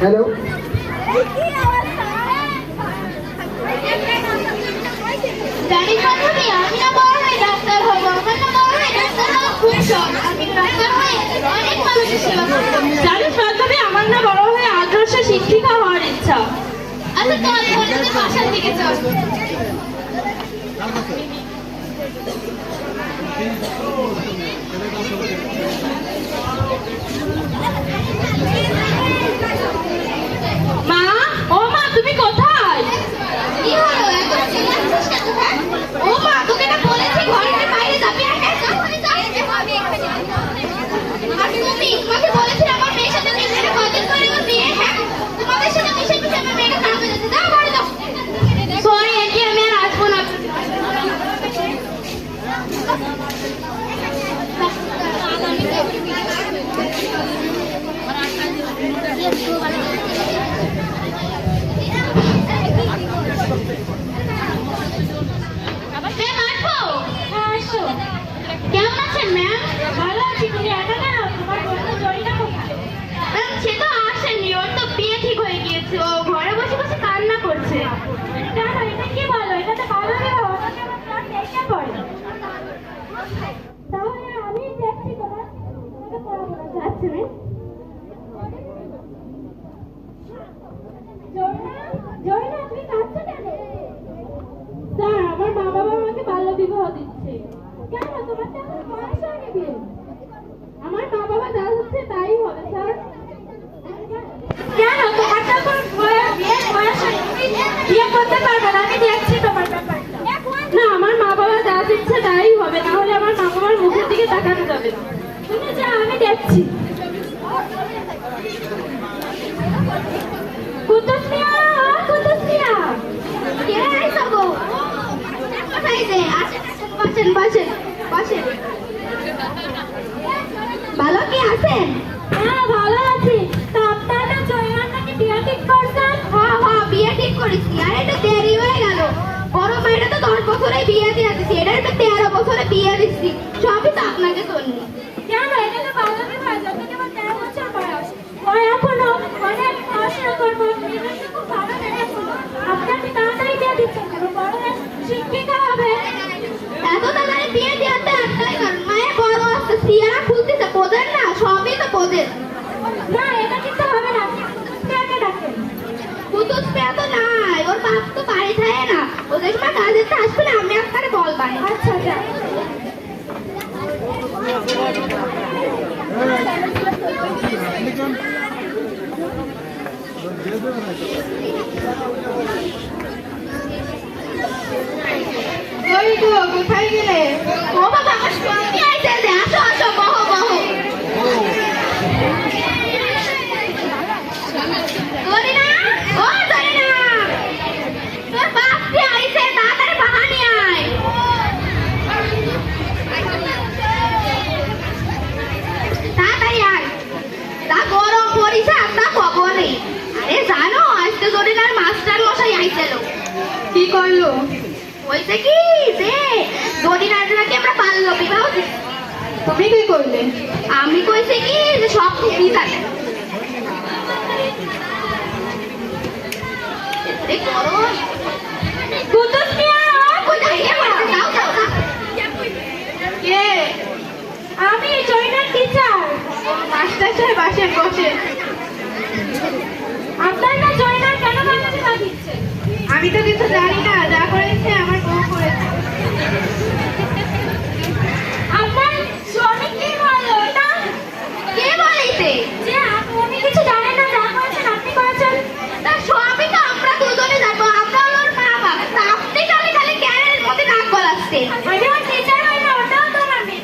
Hello, আমার না বড় হয়ে আদর্শ শিক্ষিকা হওয়ার ইচ্ছা। আচ্ছা, বাসার দিকে চল। মা, ও মা, তুমি কোথায়? কি হলো, এখন চিল্লাচ্ছিস কেন? ও মা, তোকে না বলেছি ঘরের বাইরে যাবি না। আর তুমি তোমাকে বলেছি আমার মেয়ের সাথে এখানে কদিন পরে ওর বিয়ে। হ্যাঁ, তোমাদের সাথে মিশে মিশে আমার মেয়েটা খারাপ হয়ে যাচ্ছে। যাও ঘরে যাও। সরি আন্টি, আমি আর আসবো না। কেমন আছেন ম্যাম? ভালো আছি। তুমি একা কেন? তোমার বন্ধু জরিনা কোথায়? ম্যাম, সে তো আসেনি, ওর তো বিয়ে ঠিক হয়ে গিয়েছে। ও ঘরে বসে বসে কান্না করছে। কেন, এটা কি বলো? এটা তো ভালো বিয়ে, অনেকে আমার প্ল্যান দেখে পড়ে। তাহলে আমি দেখছি তোমাকে পড়াবো না। যাচ্ছে ম্যাম। জরিনা, তুমি কাঁদছো কেন? স্যার, আমার মা বাবা আমাকে বাল্য বিবাহ দিচ্ছে। কেন, তোমার তো এখন বয়স হয়নি বিয়ে। আমার মা বাবা যা হচ্ছে তাই হবে স্যার। কেন, তোমার তো এখন বিয়ের বয়স হয়নি, বিয়ে করতে পারবে না। আমি দেখছি তোমার ব্যাপারটা। না, আমার মা বাবা যা দিচ্ছে তাই হবে, তাহলে আমার মা বাবার মুখের দিকে তাকানো যাবে না। তুমি যা, আমি দেখছি। কুতুসমিয়া, কুতুসমিয়া, কে আইছো গো? কোথায় যে? বসেন বসেন বসেন। ভালো কি আছেন? হ্যাঁ, ভালো আছি। তা আপনারা জয়নার নাকি বিয়ে ঠিক করছেন? হ্যাঁ হ্যাঁ, বিয়ে ঠিক করেছি। আর একটু দেরি হয়ে গেল। বড় মেয়েটা তো 10 বছরে বিয়ে দিয়ে দিচ্ছি, এটা একটু 13 বছরে বিয়ে দিচ্ছি। সবই তো আপনাকে জন্য। কেন, এটা তো ভালো বিবাহ, যত কেবল 13 বছর বয়স। ওই এখনো অনেক পড়াশোনা করবো, খুব ভালো দেখেছিল। আপনাকে তাড়াতাড়ি বিয়ে দিচ্ছেন, বড় শিক্ষিকা হবে। এত তাড়াতাড়ি বিয়ে দেওয়াতে একটাই কারণ, মায়ের বড় আছে, সিয়ারা খুলতেছে, বোঝেন না? সবই তো বোঝেন না। এটা কিন্তু হবে না। কুতুস পেয়া তো নাই, ওর বাপ তো বাড়ি থাকে না। ওদের সময় কাজে তো আসবে না, আমি আপনাকে বলবানি। আচ্ছা আচ্ছা। কোথায় গেলে? ও বাবা, আমার স্বামী আইছে। আসো আসো, বহো বহো। জরিনা, ও জরিনা, তোর বাপটি আইছে, তাড়াতাড়ি বাহানি আয়। তাড়াতাড়ি আয়, তা গরম পড়িছে আর তা খবরে। আরে জানো, আজকে জরিনার মাস্টার মশাই আইছিল। কি করলো? হয়েছে কি যে জরিনার নাকি আমরা বাল্য বিবাহ দিচ্ছি। তুমি কি করলে? আমি কইছি কি যে সব তুমি জানে। আমি জরিনার টিচার। মাস্টার সাহেব আসেন, বসেন। আপনার না জরিনার কেন বাল্য বিবাহ দিচ্ছে? আমি তো কিছু জানি না, যা করেছে আমার বউ করেছে। আপনার স্বামী কি বললো ওটা? কে বলেছে? যে আপনি কিছু জানেন না, যা করেছেন আপনি করেছেন। তার স্বামী তো আমরা দুজনে জানবো, আমরা ওর মা বাবা। তা আপনি খালি খালি ক্যারের মধ্যে নাক গলাচ্ছেন। আমি ওর টিচার হই না, ওটাও তো মানে।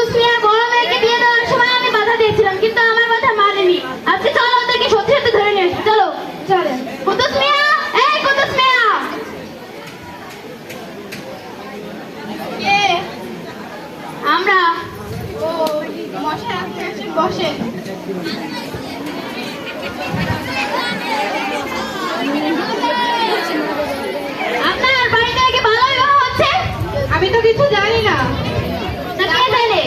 কুদ্দুস মিয়ার বড় মেয়েকে বিয়ে দেওয়ার সময় আমি বাধা দিয়েছিলাম, কিন্তু আমার কথা মানেনি। আজকে চলো ওদেরকে সত্যি সত্যি ধরে নিয়ে আসি। চলো চলেন। কুদ্দুস মিয়া, এই কুদ্দুস মিয়া। আমরা। ও মশাই আপনি আসেন, বসেন। আপনার বাড়িতে কি ভালো বিবাহ হচ্ছে? আমি তো কিছু জানি না। তা কে জানে?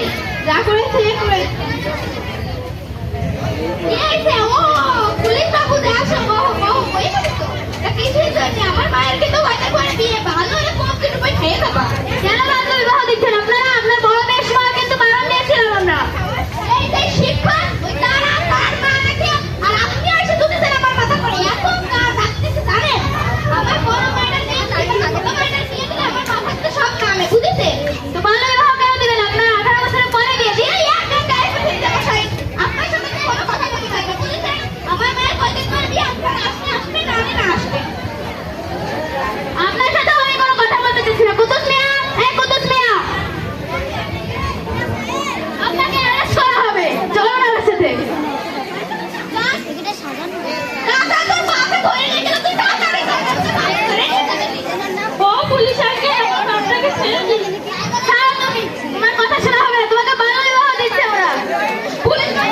যা করেছে এ করেছে। কি হয়েছে? ও পুলিশ বাবু আসো, বহো বহো, বই তো। তা কিছুই জানি, আমার মায়ের কিন্তু বাড়িতে করে বিয়ে ভালো হলে 5 দিন পর খেয়ে যাবা। কেন বাল্য বিবাহ দিচ্ছেন আপনারা? আপনার বড় মেয়ের সময় কিন্তু বারণ দিয়েছিলাম আমরা। এই যে শিক্ষা, ওই তারা তার মা নাকি, আর আপনি এসে দুদিন আমার মাথা করে এত কাজ ডাকতেছে জানেন? আমার বড় মেয়েটা নিয়ে তাই ছোট মেয়েটা নিয়ে দিলে আমার মাথাতে সব কামে, বুঝেছে? তো বাল্য বিবাহ কেন দিলেন আপনারা? 18 বছরের পরে বিয়ে দিয়ে একটা গায়ে ফেলে দেবো সাই। আপনার সাথে তো কোনো কথা বলতে চাই না, বুঝেছেন? আমার মেয়ের কয়দিন পর বিয়ে, আপনারা আসবে না, আমি না আসবে। আপনার সাথে আমি কোনো কথা বলতে চাইছি না। কুদ্দুস মিয়া, এই কুদ্দুস মিয়া, আপনাকে অ্যারেস্ট করা হবে। চলুন আমার সাথে। দাদা তোর বাপে ধরে নিয়ে গেল, তুই তাড়াতাড়ি ও পুলিশ আসবে, আপনাকে ছেড়ে দিই। ছাড়ো তুমি, তোমার কথা শোনা হবে না, তোমাকে বাল্য বিবাহ দিচ্ছে ওরা। পুলিশ ভাই,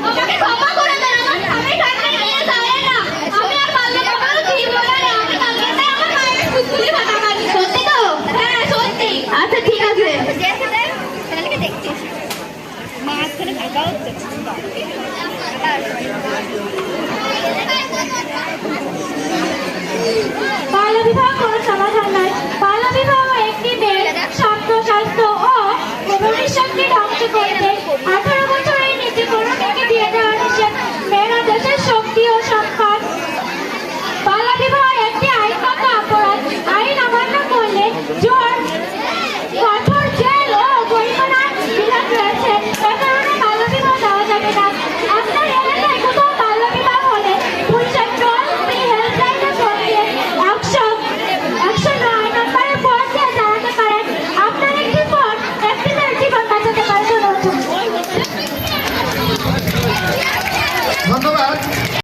আমাকে ক্ষমা করে দেন, আমার স্বামী ঠান্ডা নিয়ে যায় না। আমি আর বাল্য বিবাহ দিব না, আমি কালকে আমার মায়ের কুকুলি ভাতা মারি। সত্যি তো? হ্যাঁ সত্যি। আচ্ছা ঠিক আছে। বাল্য বিবাহ কোনো সমাধান নয়। বাল্য বিবাহ